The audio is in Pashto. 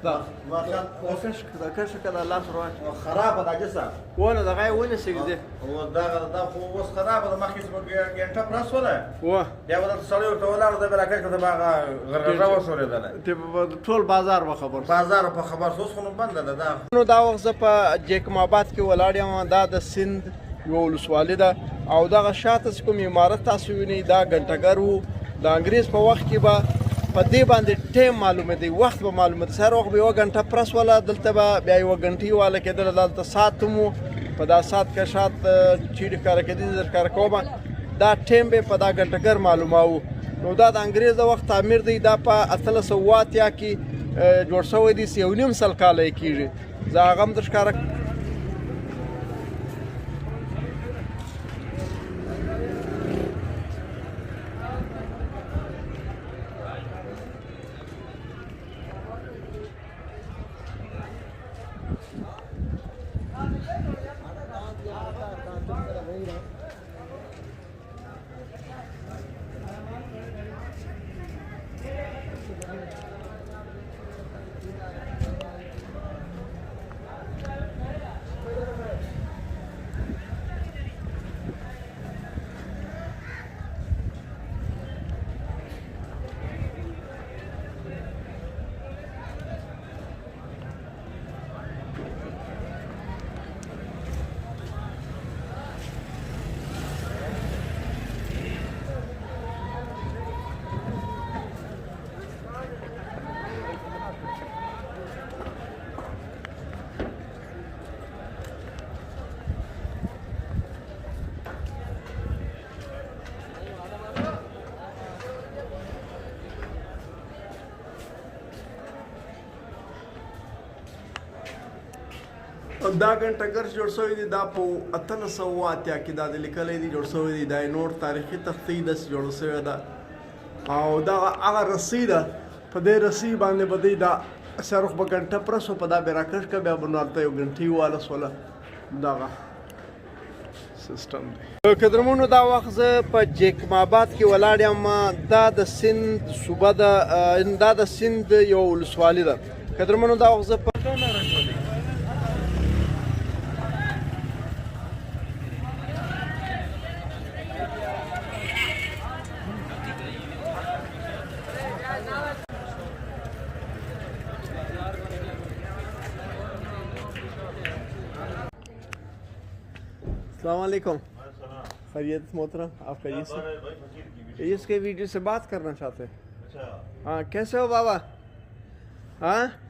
دا کښ کله لاس روان خرابه ده جسه ونه دغه یې ونیسئ دی دا خو اوس خرابه ده مخکې ګنټه پرس وله وه بیا به درته سړی ورته ولاړ دی بیا راکښ کړه به هغه غرغره وښورېدله ټول بازار به خبر بازار په خبر اوس خو نو بنده ده دا نو دا وخت زه په جیکم آباد کې ولاړ یم دا د سیند یوه ولسوالي ده او دغه شاته چې کوم عمارت تاسو وینئ دا ګنټهګر و د انګریز په وخت کې به په دې باندې ټیم معلومه دی وخت به معلومه دی سهار وخت به یوه ګنټه پرس وله دلته به بیا یوه ګنټۍ واله کېدله دلته ساعت هم و په دا ساعت که شاید چیرې ښکاره کېدي زه ښکاره کومه دا ټیم به په دا ګنټهګر معلوماوه نو دا د انګریز د وخت تعمیر دی دا په 1880 کې جوړ شوی دی 1.5 سل کاله یې کېږي زه هغه هم در ښکاره دا ګنټهګر جوړ شوی دی دا په 1880 کې دا د لیکلی دی جوړ شوی دی دا یې نور تاریخي تختې داسې جوړه شوې ده او دغه هغه رسۍ ده په دې رسۍ باندې به دی دا سروخ به ګنټه پرس په دا بیا راکش کړه بیا به نو هلته یو ګنټۍ واله سوله دغه سیسټم دی قدرمنو دا وخت زه په جیکم آباد کې ولاړ یم دا د سیند صوبه ده دا د سیند یو ولسوالي ده قدرمنو دا وخت زه په अस्सलाम वालेकुम खैरियत मोहतरम आप खैरियत से इसके वीडियो से बात करना चाहते हैं हाँ कैसे हो बाबा हाँ